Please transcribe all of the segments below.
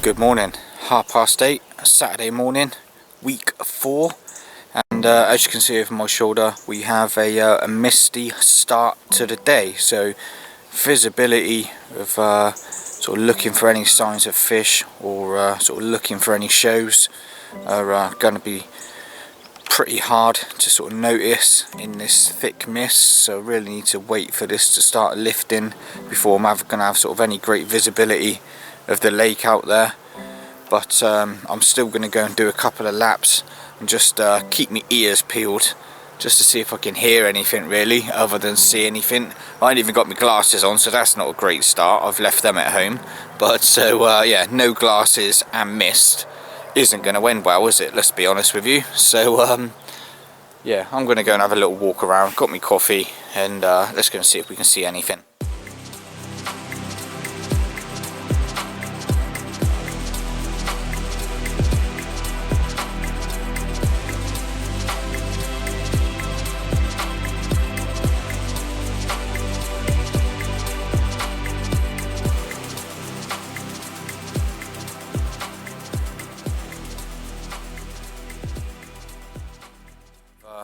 Good morning, 8:30, Saturday morning, week 4, and as you can see over my shoulder we have a misty start to the day, so visibility of sort of looking for any signs of fish or sort of looking for any shows are going to be pretty hard to sort of notice in this thick mist, so really need to wait for this to start lifting before I'm going to have sort of any great visibility of the lake out there. But I'm still going to go and do a couple of laps and just keep my ears peeled just to see if I can hear anything really other than see anything. I ain't even got my glasses on, so that's not a great start. I've left them at home, but so yeah, no glasses and mist isn't going to end well, is it? Let's be honest with you. So yeah, I'm going to go and have a little walk around, got me coffee, and let's go and see if we can see anything.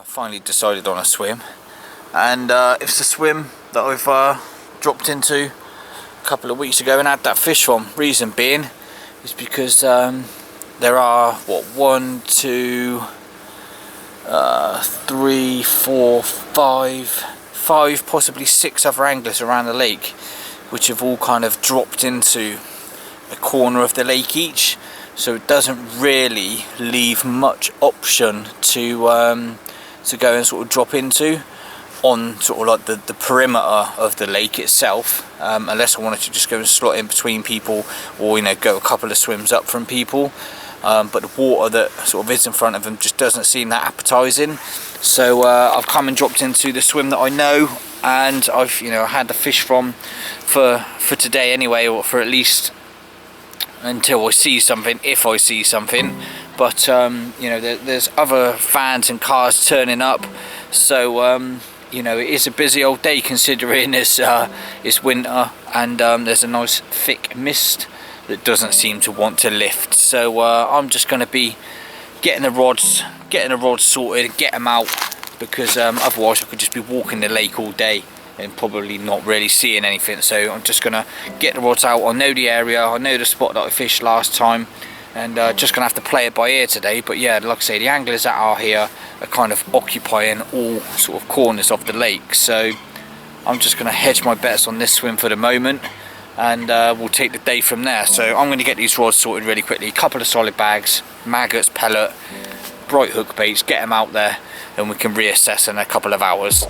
Finally decided on a swim, and it's a swim that I've dropped into a couple of weeks ago and had that fish from. Reason being is because there are one, two, 3, 4, 5, possibly 6 other anglers around the lake, which have all kind of dropped into a corner of the lake each, so it doesn't really leave much option to go and sort of drop into on sort of like the perimeter of the lake itself, unless I wanted to just go and slot in between people, or go a couple of swims up from people, but the water that sort of is in front of them just doesn't seem that appetizing. So I've come and dropped into the swim that I know, and I've had the fish for today anyway, or for at least until I see something, if I see something. But there's other vans and cars turning up, so it is a busy old day considering it's winter, and there's a nice thick mist that doesn't seem to want to lift. So I'm just going to be getting the rods sorted, get them out, because otherwise I could just be walking the lake all day and probably not really seeing anything. So I'm just gonna get the rods out. I know the area, I know the spot that I fished last time, and just gonna have to play it by ear today. But yeah, like I say, the anglers that are here are kind of occupying all sort of corners of the lake, so I'm just gonna hedge my bets on this swim for the moment, and we'll take the day from there. So I'm gonna get these rods sorted really quickly, a couple of solid bags, maggots, pellet, bright hook baits, get them out there, and we can reassess in a couple of hours.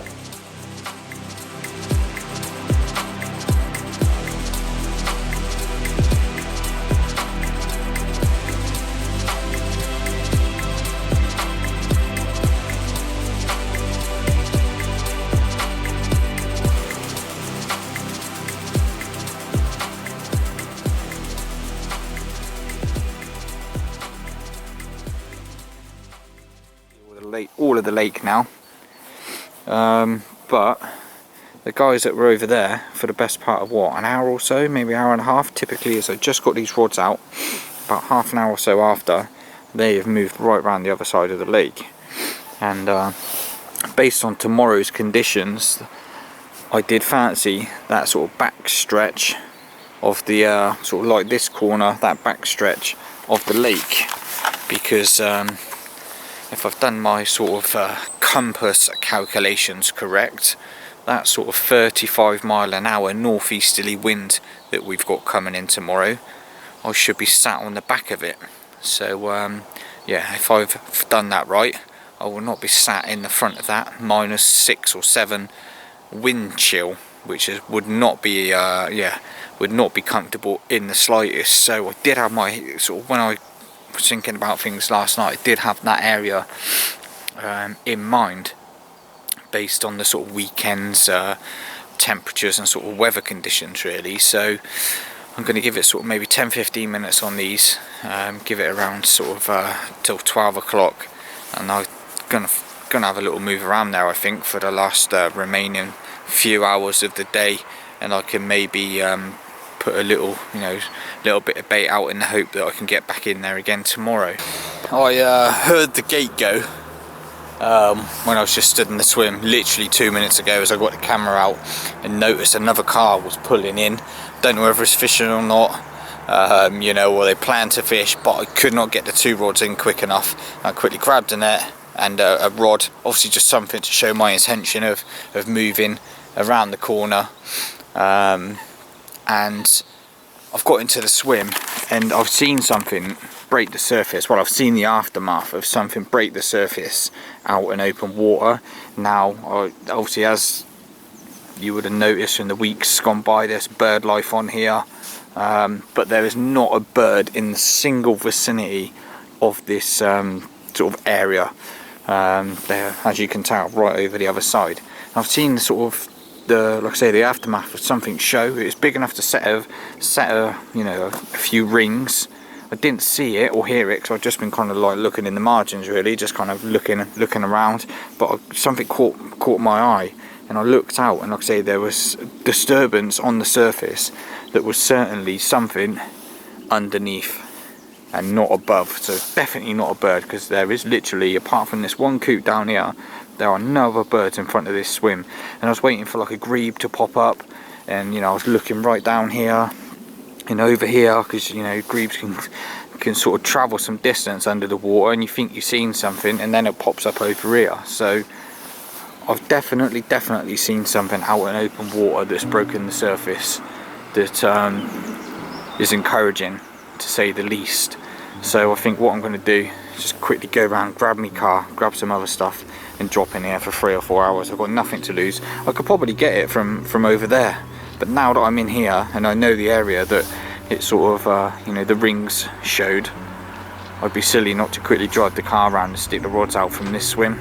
All of the lake now, but the guys that were over there for the best part of an hour or so, maybe an hour and a half typically, as I just got these rods out, about half an hour or so after, they have moved right around the other side of the lake. And based on tomorrow's conditions, I did fancy that sort of back stretch of the sort of like this corner, that back stretch of the lake, because if I've done my sort of compass calculations correct, that sort of 35 mile an hour northeasterly wind that we've got coming in tomorrow, I should be sat on the back of it. So yeah, if I've done that right, I will not be sat in the front of that -6 or 7 wind chill, which would not be would not be comfortable in the slightest. So I did have my sort of, when I was thinking about things last night, I did have that area in mind based on the sort of weekends temperatures and sort of weather conditions really. So I'm going to give it sort of maybe 10-15 minutes on these, give it around sort of till 12 o'clock, and I'm gonna have a little move around there I think for the last remaining few hours of the day, and I can maybe put a little, you know, little bit of bait out in the hope that I can get back in there again tomorrow. I heard the gate go when I was just stood in the swim literally 2 minutes ago, as I got the camera out and noticed another car was pulling in. Don't know whether it's fishing or not, you know, or they plan to fish, but I could not get the 2 rods in quick enough. I quickly grabbed a net and a rod, obviously just something to show my intention of moving around the corner. And I've got into the swim and I've seen something break the surface. Well, I've seen the aftermath of something break the surface out in open water. Now, obviously, as you would have noticed in the weeks gone by, there's bird life on here, but there is not a bird in the single vicinity of this sort of area there, as you can tell, right over the other side. And I've seen sort of like I say, the aftermath of something show. It's big enough to set a you know, a few rings. I didn't see it or hear it because I've just been kind of like looking in the margins, really, just kind of looking around. But something caught my eye, and I looked out, and like I say, there was disturbance on the surface that was certainly something underneath and not above. So definitely not a bird, because there is literally, apart from this one coot down here, there are no other birds in front of this swim. And I was waiting for like a grebe to pop up, and you know, I was looking right down here and over here, because you know, grebes can sort of travel some distance under the water, and you think you've seen something, and then it pops up over here. So I've definitely seen something out in open water that's broken the surface that is encouraging, to say the least. So I think what I'm going to do is just quickly go around, grab my car, grab some other stuff, and drop in here for 3 or 4 hours. I've got nothing to lose. I could probably get it from over there, but now that I'm in here and I know the area that it sort of you know, the rings showed, I'd be silly not to quickly drive the car around and stick the rods out from this swim.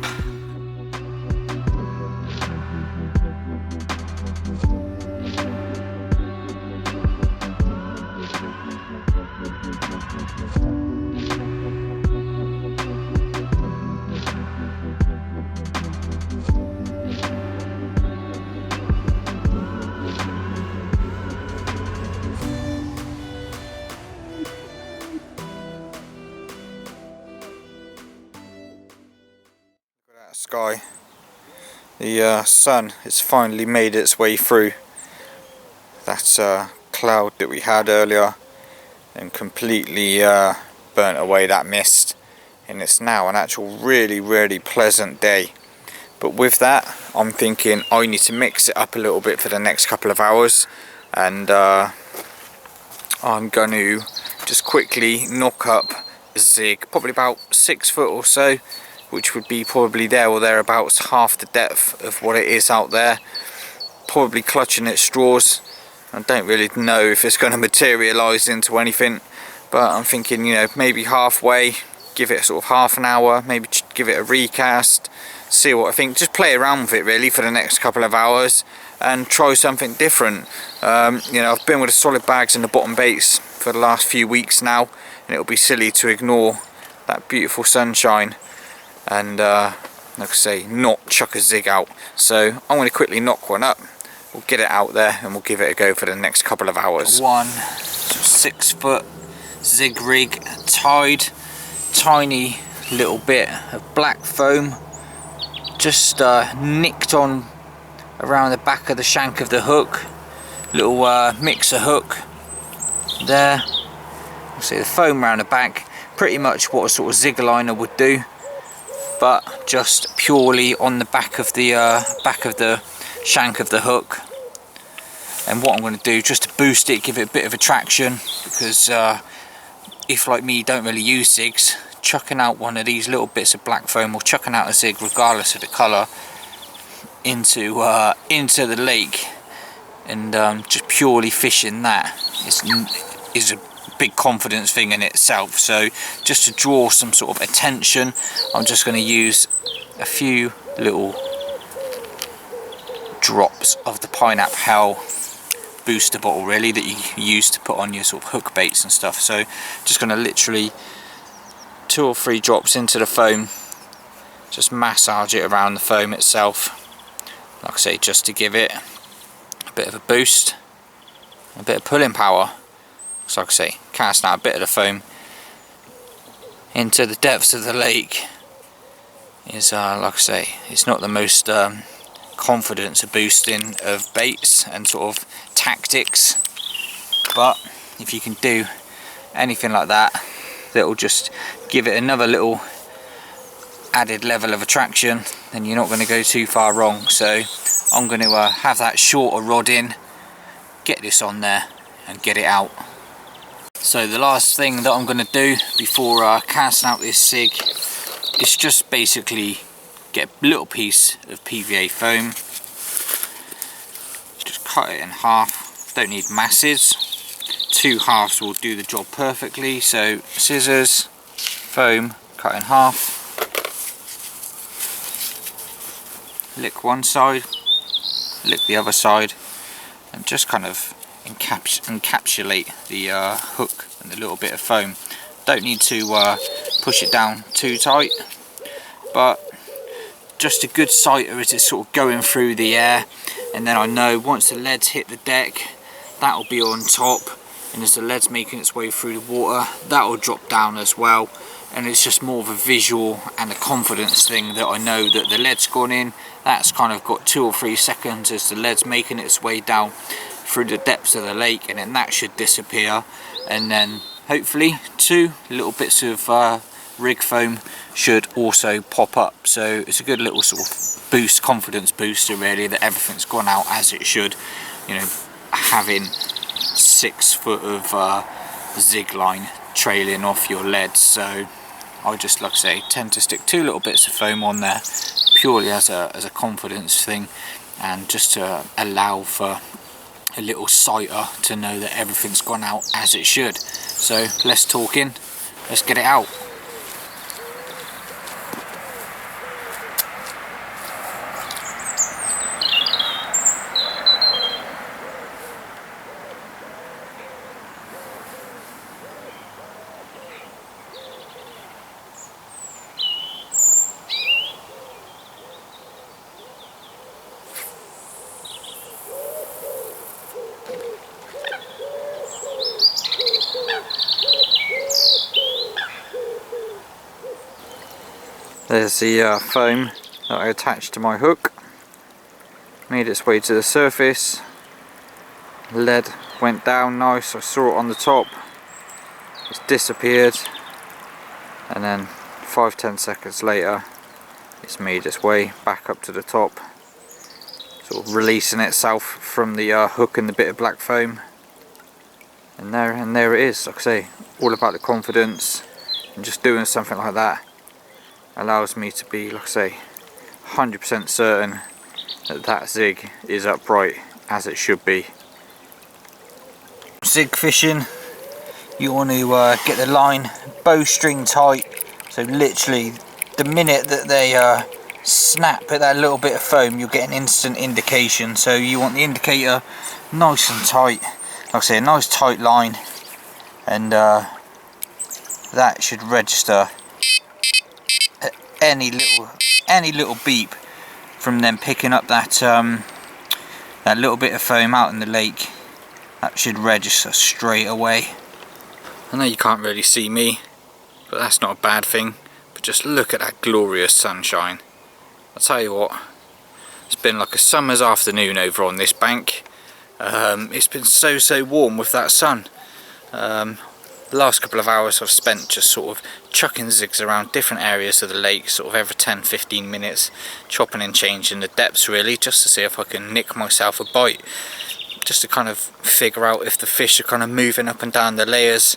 Sky, the sun has finally made its way through that cloud that we had earlier and completely burnt away that mist, and it's now an actual really pleasant day. But with that, I'm thinking I need to mix it up a little bit for the next couple of hours, and I'm going to just quickly knock up a zig, probably about 6 foot or so, which would be probably there or thereabouts half the depth of what it is out there. Probably clutching at straws. I don't really know if it's going to materialise into anything, but I'm thinking, you know, maybe halfway, give it sort of half an hour, maybe give it a recast, see what I think, just play around with it really for the next couple of hours and try something different. You know, I've been with the solid bags and the bottom baits for the last few weeks now, and it'll be silly to ignore that beautiful sunshine and like I say, not chuck a zig out. So I'm going to quickly knock one up, we'll get it out there and we'll give it a go for the next couple of hours. One 6 foot zig rig tied, tiny little bit of black foam, just nicked on around the back of the shank of the hook, little mixer hook there. You see the foam around the back, pretty much what a sort of zig liner would do, but just purely on the back of the shank of the hook. And what I'm going to do, just to boost it, give it a bit of a traction, because if like me you don't really use zigs, chucking out one of these little bits of black foam or chucking out a zig regardless of the colour into the lake and just purely fishing that is a big confidence thing in itself. So just to draw some sort of attention, I'm just going to use a few little drops of the Pineapple Hell booster bottle really that you use to put on your sort of hook baits and stuff. So just going to literally 2 or 3 drops into the foam, just massage it around the foam itself, like I say, just to give it a bit of a boost. a bit of pulling power. So like I say, casting out a bit of the foam into the depths of the lake is like I say, it's not the most confidence boosting of baits and sort of tactics, but if you can do anything like that, that'll just give it another little added level of attraction, then you're not going to go too far wrong. So I'm going to have that shorter rod in, get this on there and get it out. So the last thing that I'm going to do before casting out this sig is just basically get a little piece of PVA foam, just cut it in half. Don't need masses, 2 halves will do the job perfectly. So scissors, foam, cut in half, lick one side, lick the other side, and just kind of encapsulate the hook and the little bit of foam. Don't need to push it down too tight, but just a good sighter as it's sort of going through the air, and then I know once the leads hit the deck, that will be on top, and as the lead's making its way through the water, that will drop down as well. And it's just more of a visual and a confidence thing that I know that the lead's gone in. That's kind of got 2 or 3 seconds as the lead's making its way down through the depths of the lake, and then that should disappear, and then hopefully 2 little bits of rig foam should also pop up. So it's a good little sort of boost, confidence booster really, that everything's gone out as it should. You know, having 6 foot of zig line trailing off your leads. So I just, like I say, tend to stick 2 little bits of foam on there purely as a confidence thing, and just to allow for a little sighter to know that everything's gone out as it should. So less talking, let's get it out. There's the foam that I attached to my hook, made its way to the surface, lead went down nice, I saw it on the top, it's disappeared, and then 5-10 seconds later it's made its way back up to the top, sort of releasing itself from the hook and the bit of black foam, and there it is. Like I say, all about the confidence, and just doing something like that allows me to be, like I say, 100% certain that that zig is upright as it should be. Zig fishing, you want to get the line bowstring tight, so literally the minute that they snap at that little bit of foam, you'll get an instant indication. So you want the indicator nice and tight, like I say, a nice tight line, and that should register any little beep from them picking up that that little bit of foam out in the lake. That should register straight away. I know you can't really see me, but that's not a bad thing. But just look at that glorious sunshine. I'll tell you what, it's been like a summer's afternoon over on this bank. It's been so warm with that sun. The last couple of hours I've spent just sort of chucking zigs around different areas of the lake, sort of every 10-15 minutes, chopping and changing the depths really, just to see if I can nick myself a bite, just to kind of figure out if the fish are kind of moving up and down the layers.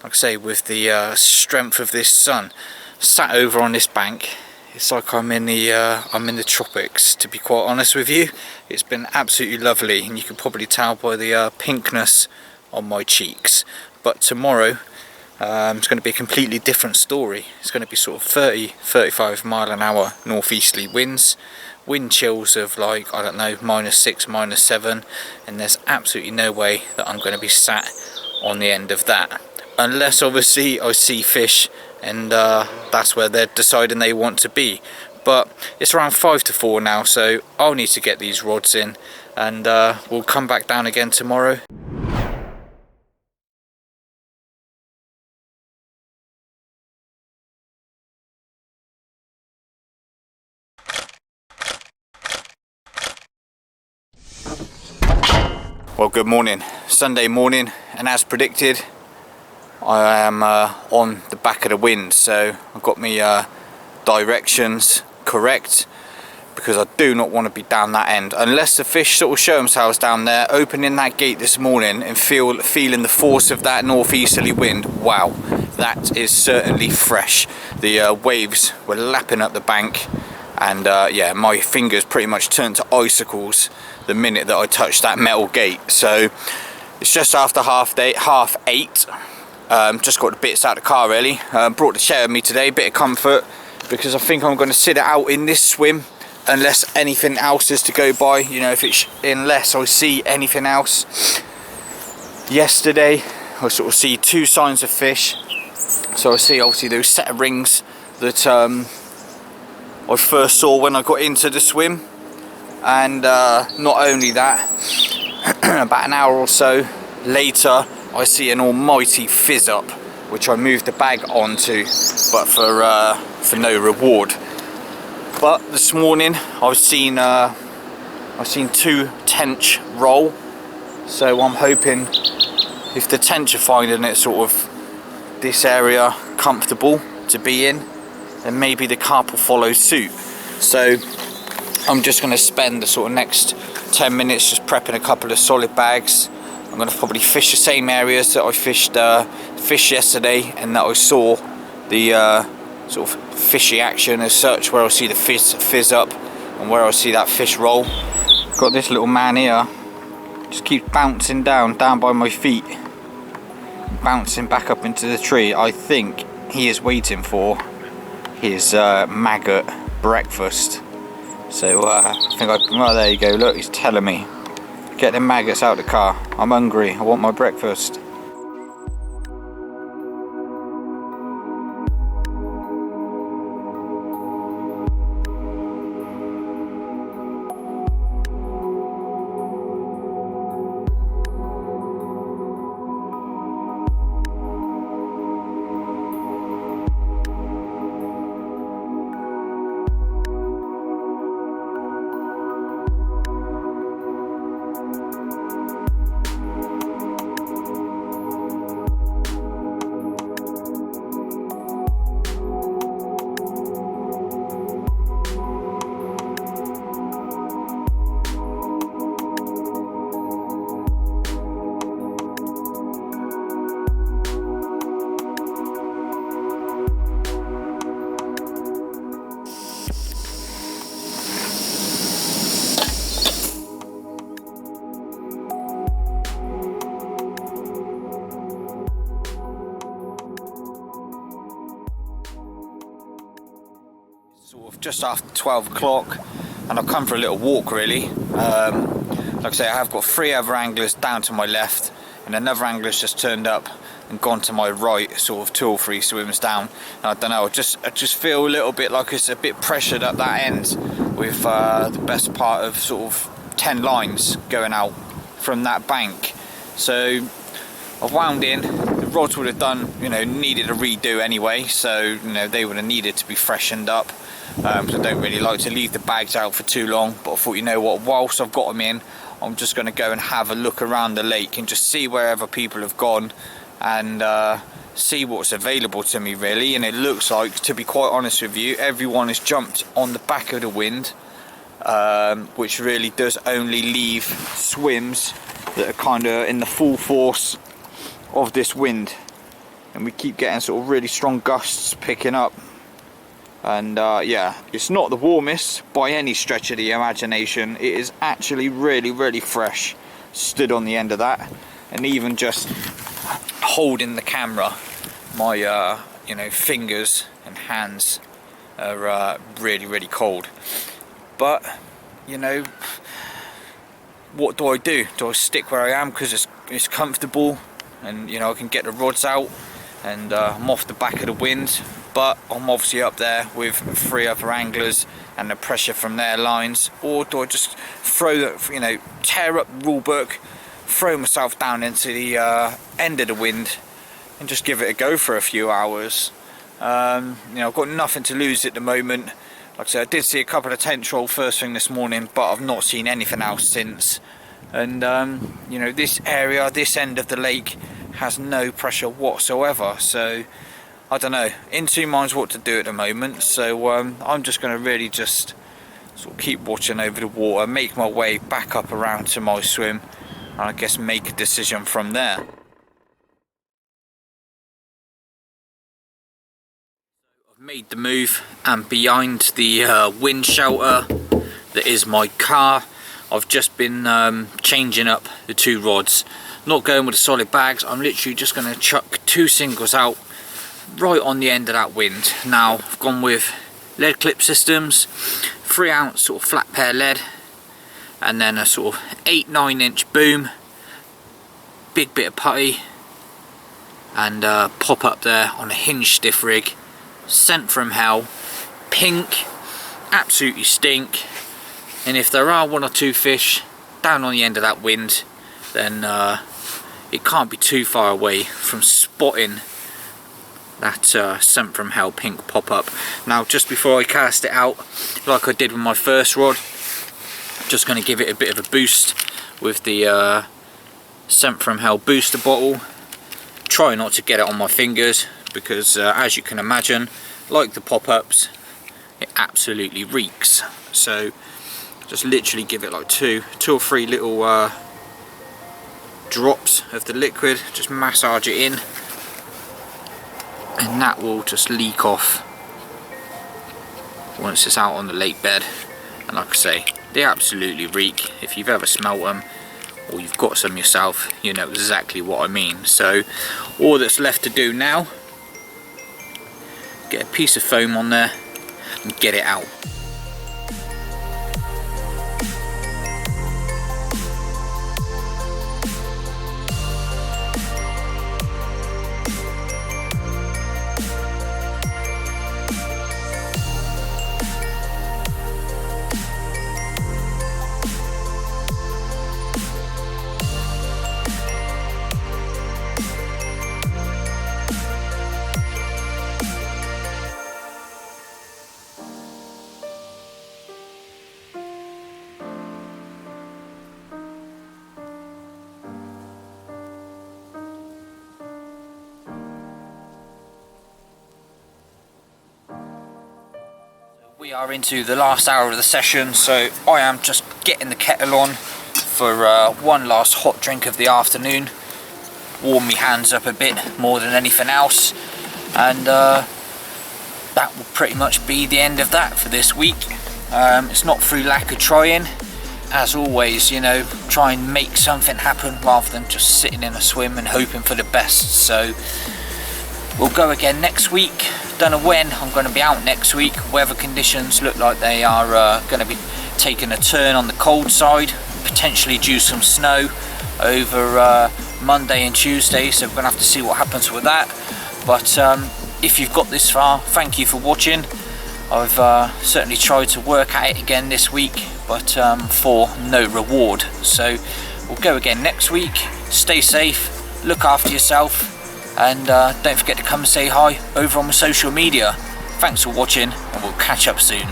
Like I say, with the strength of this sun, sat over on this bank, it's like I'm in the tropics, to be quite honest with you. It's been absolutely lovely, and you can probably tell by the pinkness on my cheeks. But tomorrow it's going to be a completely different story. It's going to be sort of 30-35 mile an hour northeasterly winds, wind chills of like, I don't know, -6, -7, and there's absolutely no way that I'm going to be sat on the end of that, unless obviously I see fish and that's where they're deciding they want to be. But it's around 5 to 4 now, so I'll need to get these rods in, and we'll come back down again tomorrow. Well, good morning. Sunday morning, and as predicted, I am on the back of the wind, so I've got my directions correct, because I do not want to be down that end unless the fish sort of show themselves down there. Opening that gate this morning and feeling the force of that northeasterly wind, wow, that is certainly fresh. The waves were lapping up the bank, and yeah, my fingers pretty much turned to icicles the minute that I touched that metal gate. So it's just after half 8. Just got the bits out of the car really. Brought the chair with me today, bit of comfort, because I think I'm going to sit it out in this swim unless anything else is to go by, you know, unless I see anything else. Yesterday I sort of see 2 signs of fish. So I see obviously those set of rings that I first saw when I got into the swim, and not only that, about an hour or so later I see an almighty fizz up, which I moved the bag onto, but for no reward. But this morning I've seen 2 tench roll, so I'm hoping if the tench are finding it sort of this area comfortable to be in, then maybe the carp will follow suit. So I'm just going to spend the sort of next 10 minutes just prepping a couple of solid bags. I'm going to probably fish the same areas that I fished yesterday, and that I saw the sort of fishy action as such, where I see the fizz up and where I see that fish roll. Got this little man here, just keeps bouncing down by my feet, bouncing back up into the tree. I think he is waiting for his maggot breakfast. So I think well, there you go, look, he's telling me, get them maggots out of the car, I'm hungry, I want my breakfast. Sort of just after 12 o'clock, and I've come for a little walk really. Like I say, I have got 3 other anglers down to my left, and another angler's just turned up and gone to my right, sort of 2 or 3 swims down. And I don't know, I just feel a little bit like it's a bit pressured at that end, with the best part of sort of 10 lines going out from that bank. So I've wound in. The rods would have done, you know, needed a redo anyway, so you know they would have needed to be freshened up. So I don't really like to leave the bags out for too long, but I thought, you know what, whilst I've got them in, I'm just going to go and have a look around the lake and just see wherever people have gone, and see what's available to me really. And it looks like, to be quite honest with you, everyone has jumped on the back of the wind, which really does only leave swims that are kind of in the full force of this wind, and we keep getting sort of really strong gusts picking up. And yeah, it's not the warmest by any stretch of the imagination. It is actually really fresh. Stood on the end of that, and even just holding the camera, my you know, fingers and hands are really cold. But you know, what do? Do I stick where I am because it's comfortable, and you know I can get the rods out, and I'm off the back of the wind? But I'm obviously up there with 3 other anglers and the pressure from their lines. Or do I just throw the, you know, tear up the rule book, throw myself down into the end of the wind and just give it a go for a few hours? You know, I've got nothing to lose at the moment. Like I said, I did see a couple of tench roll first thing this morning, but I've not seen anything else since. and you know, this area, this end of the lake has no pressure whatsoever, so I don't know, in two minds what to do at the moment. So I'm just going to really just sort of keep watching over the water, make my way back up around to my swim, and I guess make a decision from there. I've made the move, and behind the wind shelter that is my car, I've just been changing up the two rods. Not going with the solid bags, I'm literally just going to chuck two singles out right on the end of that wind. Now I've gone with lead clip systems, 3 ounce sort of flat pair lead, and then a sort of 8-9 inch boom, big bit of putty, and pop up there on a hinge stiff rig, sent from hell, pink, absolutely stink. And if there are 1 or 2 fish down on the end of that wind, then it can't be too far away from spotting that scent from hell pink pop up. Now just before I cast it out, like I did with my first rod, just going to give it a bit of a boost with the scent from hell booster bottle. Try not to get it on my fingers, because as you can imagine, like the pop-ups, it absolutely reeks. So just literally give it like two or three little drops of the liquid, just massage it in, and that will just leak off once it's out on the lake bed. And like I say, they absolutely reek. If you've ever smelt them, or you've got some yourself, you know exactly what I mean. So all that's left to do now, get a piece of foam on there and get it out. We are into the last hour of the session, so I am just getting the kettle on for one last hot drink of the afternoon. Warm my hands up a bit more than anything else, and that will pretty much be the end of that for this week. It's not through lack of trying. As always, you know, try and make something happen rather than just sitting in a swim and hoping for the best. So we'll go again next week. Don't know when I'm going to be out next week. Weather conditions look like they are going to be taking a turn on the cold side, potentially due some snow over Monday and Tuesday, so we're going to have to see what happens with that. But if you've got this far, thank you for watching. I've certainly tried to work at it again this week, but for no reward. So we'll go again next week. Stay safe, look after yourself, and don't forget to come and say hi over on my social media. Thanks for watching, and we'll catch up soon.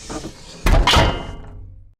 You